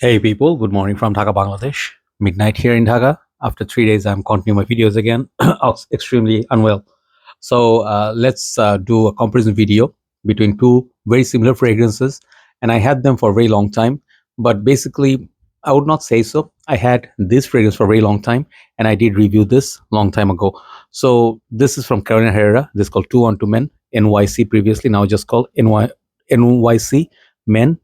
Hey people, good morning from Dhaka, Bangladesh. Midnight here in Dhaka. After 3 days, I'm continuing my videos again. I was extremely unwell. So let's do a comparison video between two very similar fragrances. And I had them for a very long time. But basically, I would not say so. I had this fragrance for a very long time. And I did review this long time ago. So this is from Carolina Herrera. This is called 212 Men, NYC previously, now just called NYC Men,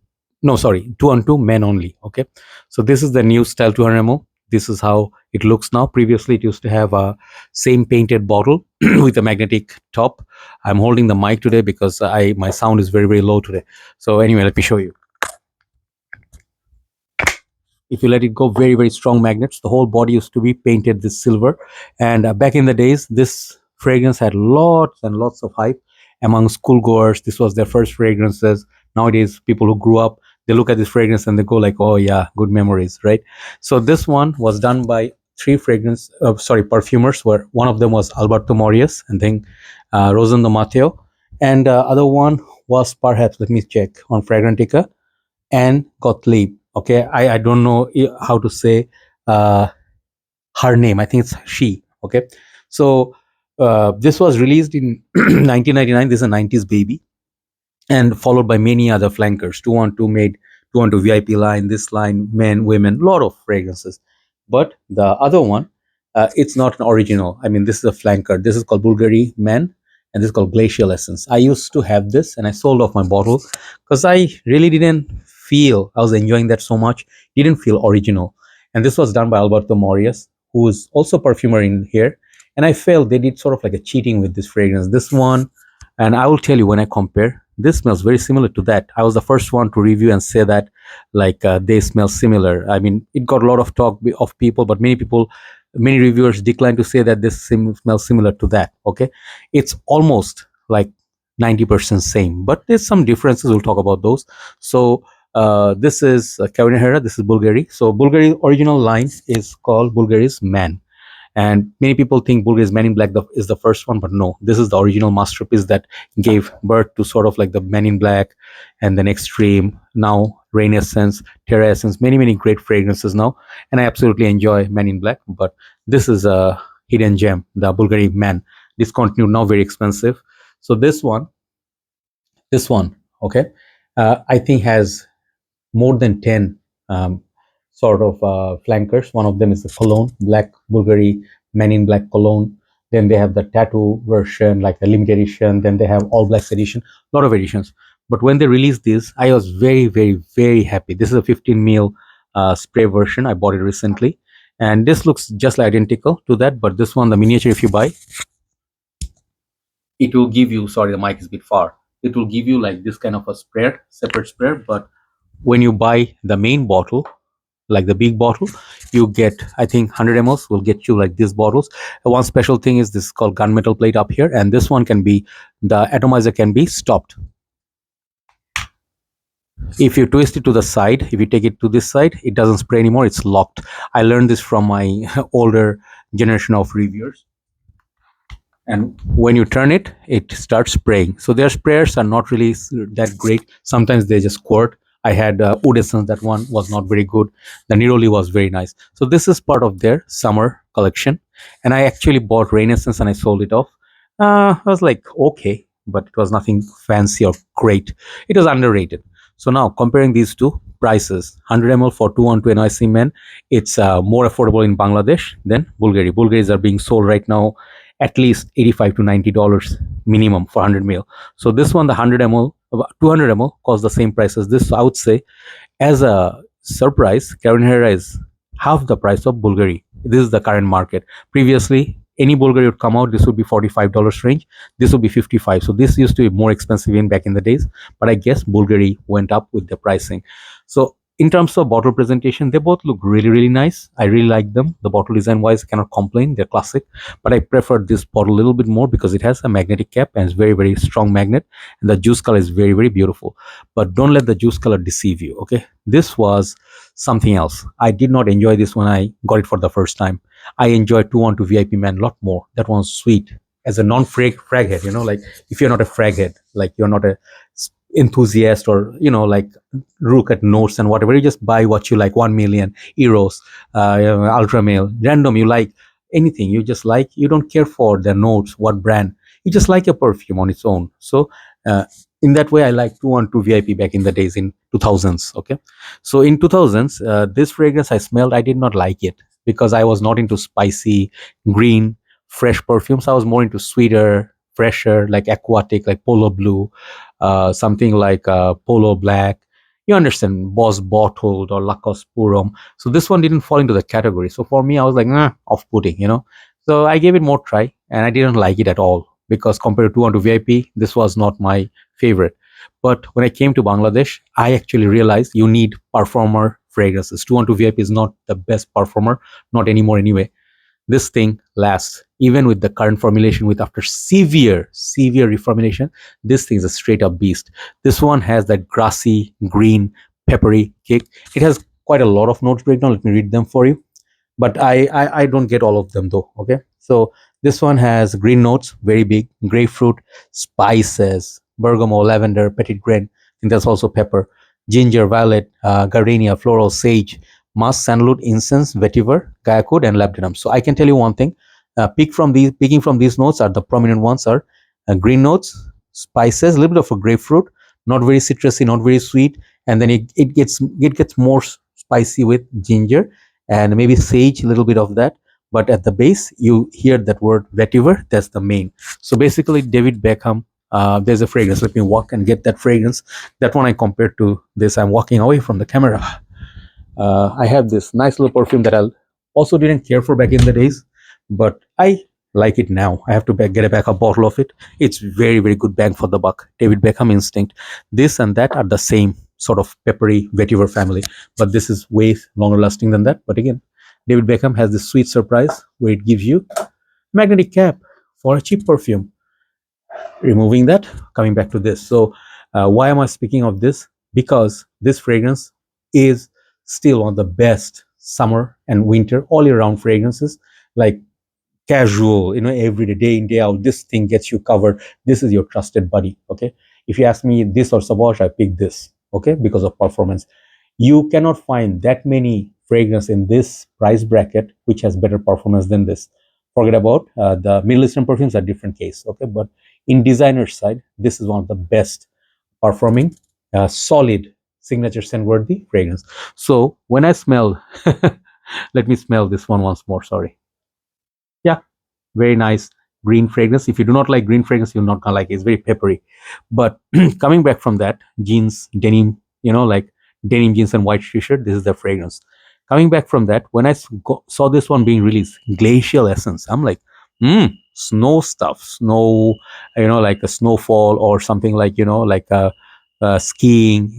no, sorry, 212 Men only. Okay, so this is the new style 200 ml. This is how it looks now. Previously it used to have a same painted bottle with a magnetic top. I'm holding the mic today because I my sound is very low today. So anyway, let me show you. If you let it go, very strong magnets. The whole body used to be painted this silver, and back in the days this fragrance had lots and lots of hype among schoolgoers. This was their first fragrances. Nowadays people who grew up, they look at this fragrance and they go like, oh yeah, good memories, right? So this one was done by three perfumers, where one of them was Alberto Morias, and then Rosendo Matteo, and other one was, perhaps, let me check on Fragrantica, and Gottlieb. Okay, I don't know how to say uh, her name. I think it's she. Okay, so this was released in 1999. This is a 90s baby, and followed by many other flankers. 212 made 212 VIP line, this line, men, women, lot of fragrances. But the other one, it's not an original. I mean, this is a flanker. This is called Bulgari Men, and this is called Glacial Essence. I used to have this, and I sold off my bottle because I really didn't feel I was enjoying that so much. Didn't feel original. And this was done by Alberto Morias, who is also a perfumer in here. And I felt they did sort of like a cheating with this fragrance. This one, and I will tell you when I compare, this smells very similar to that. I was the first one to review and say that, like, they smell similar. I mean, it got a lot of talk of people, but many reviewers declined to say that this smells similar to that. Okay, it's almost like 90% same, but there's some differences. We'll talk about those. So this is Carolina Herrera. This is Bulgari. So Bulgari original line is called Bulgari's Man. And many people think Bulgari's Men in Black is the first one, but no, this is the original masterpiece that gave birth to sort of like the Men in Black, and then Extreme, now Rain Essence, Terra Essence, many great fragrances now. And I absolutely enjoy Men in Black, but this is a hidden gem, the Bulgari Man, discontinued, now very expensive. So this one, okay, I think has more than 10 sort of flankers. One of them is the cologne, Black Bulgari Men in Black cologne. Then they have the tattoo version, like the limited edition. Then they have all blacks edition, a lot of editions. But when they released this, I was very happy. This is a 15 ml spray version. I bought it recently, and this looks just like identical to that. But this one, the miniature, if you buy, it will give you, sorry, the mic is a bit far, it will give you like this kind of a spread, separate spread. But when you buy the main bottle, like the big bottle, you get, I think 100 mls will get you like these bottles. One special thing is this is called gunmetal plate up here, and this one can be, the atomizer can be stopped. If you twist it to the side, if you take it to this side, it doesn't spray anymore, it's locked. I learned this from my older generation of reviewers. And when you turn it, it starts spraying. So their sprayers are not really that great. Sometimes they just squirt. I had Oud Essence, that one was not very good. The Niroli was very nice. So this is part of their summer collection. And I actually bought Rain Essence and I sold it off. I was like, okay, but it was nothing fancy or great. It was underrated. So now comparing these two prices, 100 ml for 212 NYC Men, it's more affordable in Bangladesh than Bulgari. Bulgaris are being sold right now at least $85 to $90 minimum for 100 ml. So this one, the 100 ml, 200 ml, costs the same price as this. So I would say, as a surprise, Carolina Herrera is half the price of Bulgari. This is the current market. Previously, any Bulgari would come out, this would be $45 range. This would be 55. So this used to be more expensive in back in the days. But I guess Bulgari went up with the pricing. So in terms of bottle presentation, they both look really nice. I really like them. The bottle design wise, I cannot complain. They're classic. But I prefer this bottle a little bit more because it has a magnetic cap and it's very strong magnet. And the juice color is very beautiful. But don't let the juice color deceive you, okay? This was something else. I did not enjoy this when I got it for the first time. I enjoyed 212 VIP Man a lot more. That one's sweet. As a non-frag head, you know, like if you're not a frag head, like you're not a enthusiast or like look at notes and whatever. You just buy what you like. 1 million euros, ultra male, random. You like anything you just like. You don't care for the notes, what brand. You just like a perfume on its own. So uh, in that way, I like 212 VIP back in the days in 2000s. Okay, so in 2000s, this fragrance I smelled, I did not like it because I was not into spicy, green, fresh perfumes. I was more into sweeter, fresher, like aquatic, like polo blue, something like polo black. You understand, Boss Bottled or Lacoste Purom. So this one didn't fall into the category. So for me, I was like, off-putting. So I gave it more try, and I didn't like it at all because compared to 212 VIP, this was not my favorite. But when I came to Bangladesh, I actually realized you need performer fragrances. 212 VIP is not the best performer, not anymore anyway. This thing lasts even with the current formulation. With after severe reformulation, this thing is a straight up beast. This one has that grassy green peppery kick. It has quite a lot of notes breakdown. Let me read them for you, but I don't get all of them though. Okay, so this one has green notes, very big, grapefruit, spices, bergamot, lavender, petit grain. I think that's also pepper, ginger, violet, gardenia, floral, sage, musk, sandalwood, incense, vetiver, guaiacol, and labdanum. So I can tell you one thing: picking from these notes are the prominent ones are green notes, spices, a little bit of a grapefruit, not very citrusy, not very sweet, and then it gets more spicy with ginger and maybe sage, a little bit of that. But at the base, you hear that word vetiver. That's the main. So basically, David Beckham. There's a fragrance. Let me walk and get that fragrance. That one I compared to this. I'm walking away from the camera. I have this nice little perfume that I also didn't care for back in the days, but I like it now. I have to get a backup bottle of it. It's very, very good bang for the buck. David Beckham Instinct. This and that are the same sort of peppery vetiver family, but this is way longer lasting than that. But again, David Beckham has this sweet surprise where it gives you magnetic cap for a cheap perfume. Removing that, coming back to this. So why am I speaking of this? Because this fragrance is still one of the best summer and winter all year round fragrances, like casual, every day in day out, this thing gets you covered. This is your trusted buddy. Okay, if you ask me this or Sauvage, I pick this. Okay, because of performance. You cannot find that many fragrance in this price bracket which has better performance than this. Forget about the Middle Eastern perfumes are different case. Okay, but in designer side, this is one of the best performing, solid signature scent worthy fragrance. So when I smell, let me smell this one once more. Sorry. Yeah, very nice green fragrance. If you do not like green fragrance, you're not gonna like it. It's very peppery. But coming back from that, jeans, denim, like denim jeans and white t-shirt, this is the fragrance. Coming back from that, when I saw this one being released, Glacial Essence, I'm like, snow stuff, snow, like a snowfall or something like, like skiing,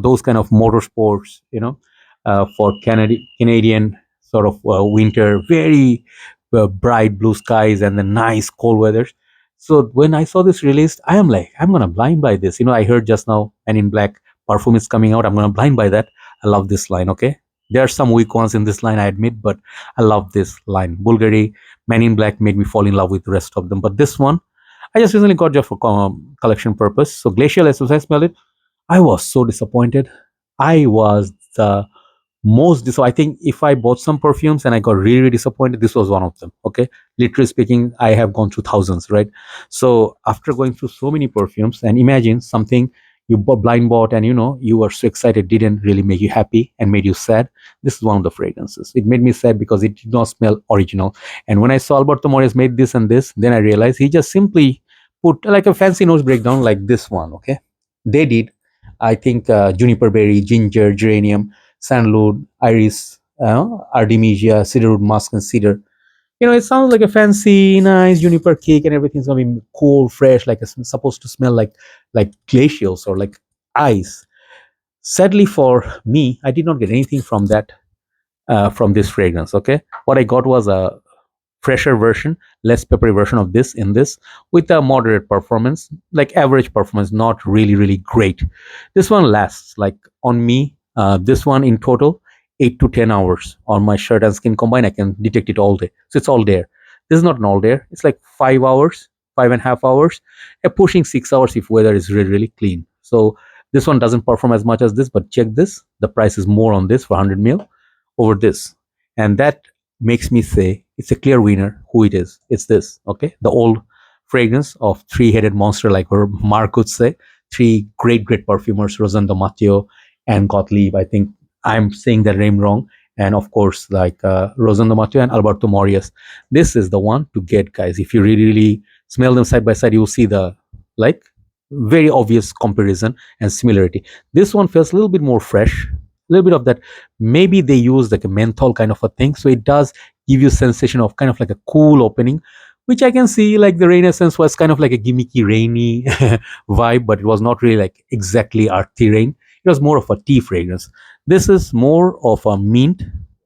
those kind of motorsports, for Canadian sort of winter, very bright blue skies and the nice cold weather. So when I saw this released, I am like, I'm gonna blind buy this. I heard just now Men in Black perfume is coming out. I'm gonna blind buy that. I love this line. Okay, there are some weak ones in this line, I admit, but I love this line. Bulgari, Men in Black made me fall in love with the rest of them, but this one I just recently got just for collection purpose. So Glacial, as soon as I smell it, I was so disappointed. I was the so I think if I bought some perfumes and I got really, really disappointed, this was one of them. Okay, literally speaking, I have gone through thousands, right? So after going through so many perfumes, and imagine something you blind bought and you were so excited, didn't really make you happy and made you sad. This is one of the fragrances. It made me sad because it did not smell original. And when I saw Alberto Moris made this and this, then I realized he just simply put like a fancy nose breakdown like this one. Okay, they did, I think, juniper berry, ginger, geranium, sandalwood, iris, artemisia, cedarwood, musk, and cedar. It sounds like a fancy, nice juniper cake, and everything's gonna be cool, fresh, like it's supposed to smell like glacials or like ice. Sadly for me, I did not get anything from that, from this fragrance. Okay, what I got was a fresher version, less peppery version of this in this, with a moderate performance, like average performance, not really, really great. This one lasts like on me, this one in total, 8 to 10 hours on my shirt and skin combined. I can detect it all day. So it's all there. This is not an all day. It's like 5 hours, 5.5 hours, pushing 6 hours if weather is really, really clean. So This one doesn't perform as much as this, but check this. The price is more on this for 100 mil over this. And that makes me say it's a clear winner who it is. It's this, okay? The old fragrance of three-headed monster, like where Mark would say. Three great perfumers, Rosendo Matteo and Gottlieb. I think I'm saying that name wrong. And of course, like Rosendo Matteo and Alberto Morias. This is the one to get, guys. If you really smell them side by side, you'll see the like very obvious comparison and similarity. This one feels a little bit more fresh, a little bit of that. Maybe they use like a menthol kind of a thing, so it does give you sensation of kind of like a cool opening, which I can see. Like the Rain Essence was kind of like a gimmicky rainy vibe, but it was not really like exactly earthy rain. It was more of a tea fragrance. This is more of a mint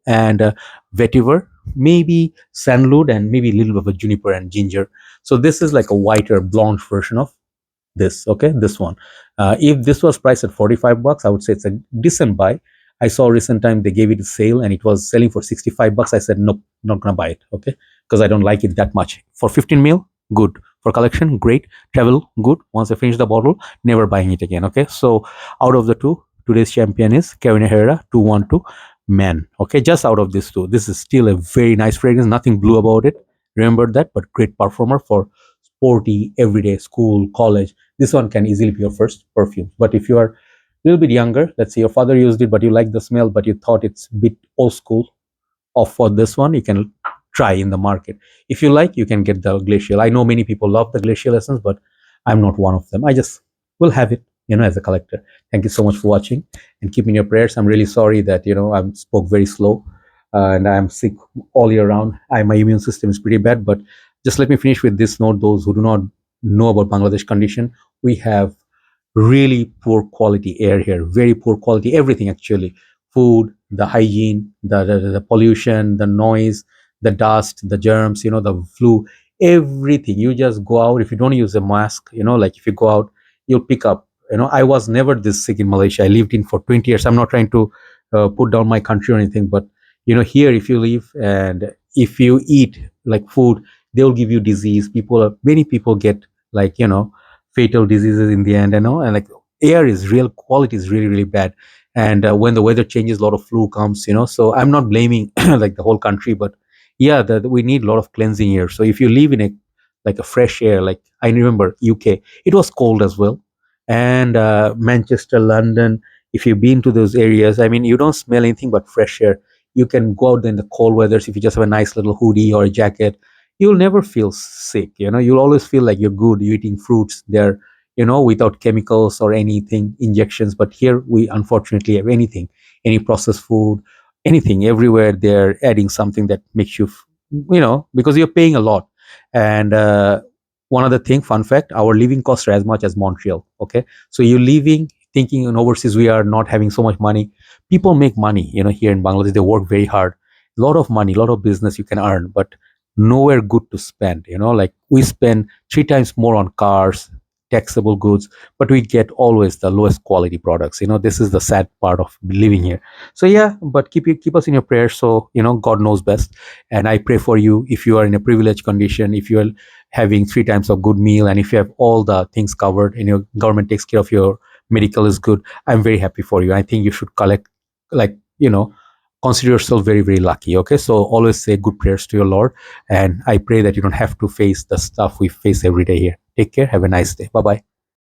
and vetiver, maybe sandalwood, and maybe a little bit of a juniper and ginger. So this is like a whiter blonde version of this, okay, this one. If this was priced at 45 bucks, I would say it's a decent buy. I saw recent time they gave it a sale and it was selling for 65 bucks. I said nope, not gonna buy it, okay, because I don't like it that much. For 15 mil, good. For collection, great. Travel, good. Once I finish the bottle, never buying it again, okay. So out of the two, today's champion is Carolina Herrera 212 Man, okay. Just out of these two, this is still a very nice fragrance, nothing blue about it, remember that, but great performer for sporty everyday school, college. This one can easily be your first perfume. But if you are a little bit younger, let's say your father used it but you like the smell but you thought it's a bit old school, off for this one, you can try in the market. If you like, you can get the Glacial. I know many people love the Glacial essence, but I'm not one of them. I just will have it, as a collector. Thank you so much for watching and keep in your prayers. I'm really sorry that I spoke very slow and I'm sick all year round. My immune system is pretty bad. But just let me finish with this note. Those who do not know about Bangladesh condition, we have really poor quality air here, very poor quality everything actually. Food, the hygiene, the pollution, the noise, the dust, the germs, the flu, everything. You just go out, if you don't use a mask, like if you go out, you'll pick up. I was never this sick in Malaysia. I lived in for 20 years. I'm not trying to put down my country or anything, but here if you live and if you eat like food, they'll give you disease. Many people get like fatal diseases in the end, and like air is real quality is really really bad. And when the weather changes, a lot of flu comes. So I'm not blaming like the whole country, but yeah, we need a lot of cleansing here. So if you live in a fresh air, like I remember UK, it was cold as well. And Manchester, London, if you've been to those areas, I mean, you don't smell anything but fresh air. You can go out in the cold weathers. If you just have a nice little hoodie or a jacket, you'll never feel sick. You'll always feel like you're good. You're eating fruits there, without chemicals or anything, injections. But here we unfortunately have anything, any processed food, anything. Everywhere they're adding something that makes you, because you're paying a lot. And one other thing, fun fact, our living costs are as much as Montreal. Okay, so you're living thinking in overseas we are not having so much money. People make money, here in Bangladesh. They work very hard, a lot of money, a lot of business you can earn, but nowhere good to spend. Like we spend 3 times more on cars, taxable goods, but we get always the lowest quality products. This is the sad part of living here. So yeah, but keep us in your prayers. So God knows best, and I pray for you. If you are in a privileged condition, if you are having 3 times of good meal, and if you have all the things covered and your government takes care of your medical is good, I'm very happy for you. I think you should collect, like consider yourself very very lucky. Okay, so always say good prayers to your Lord, and I pray that you don't have to face the stuff we face every day here. Take care, have a nice day, bye bye.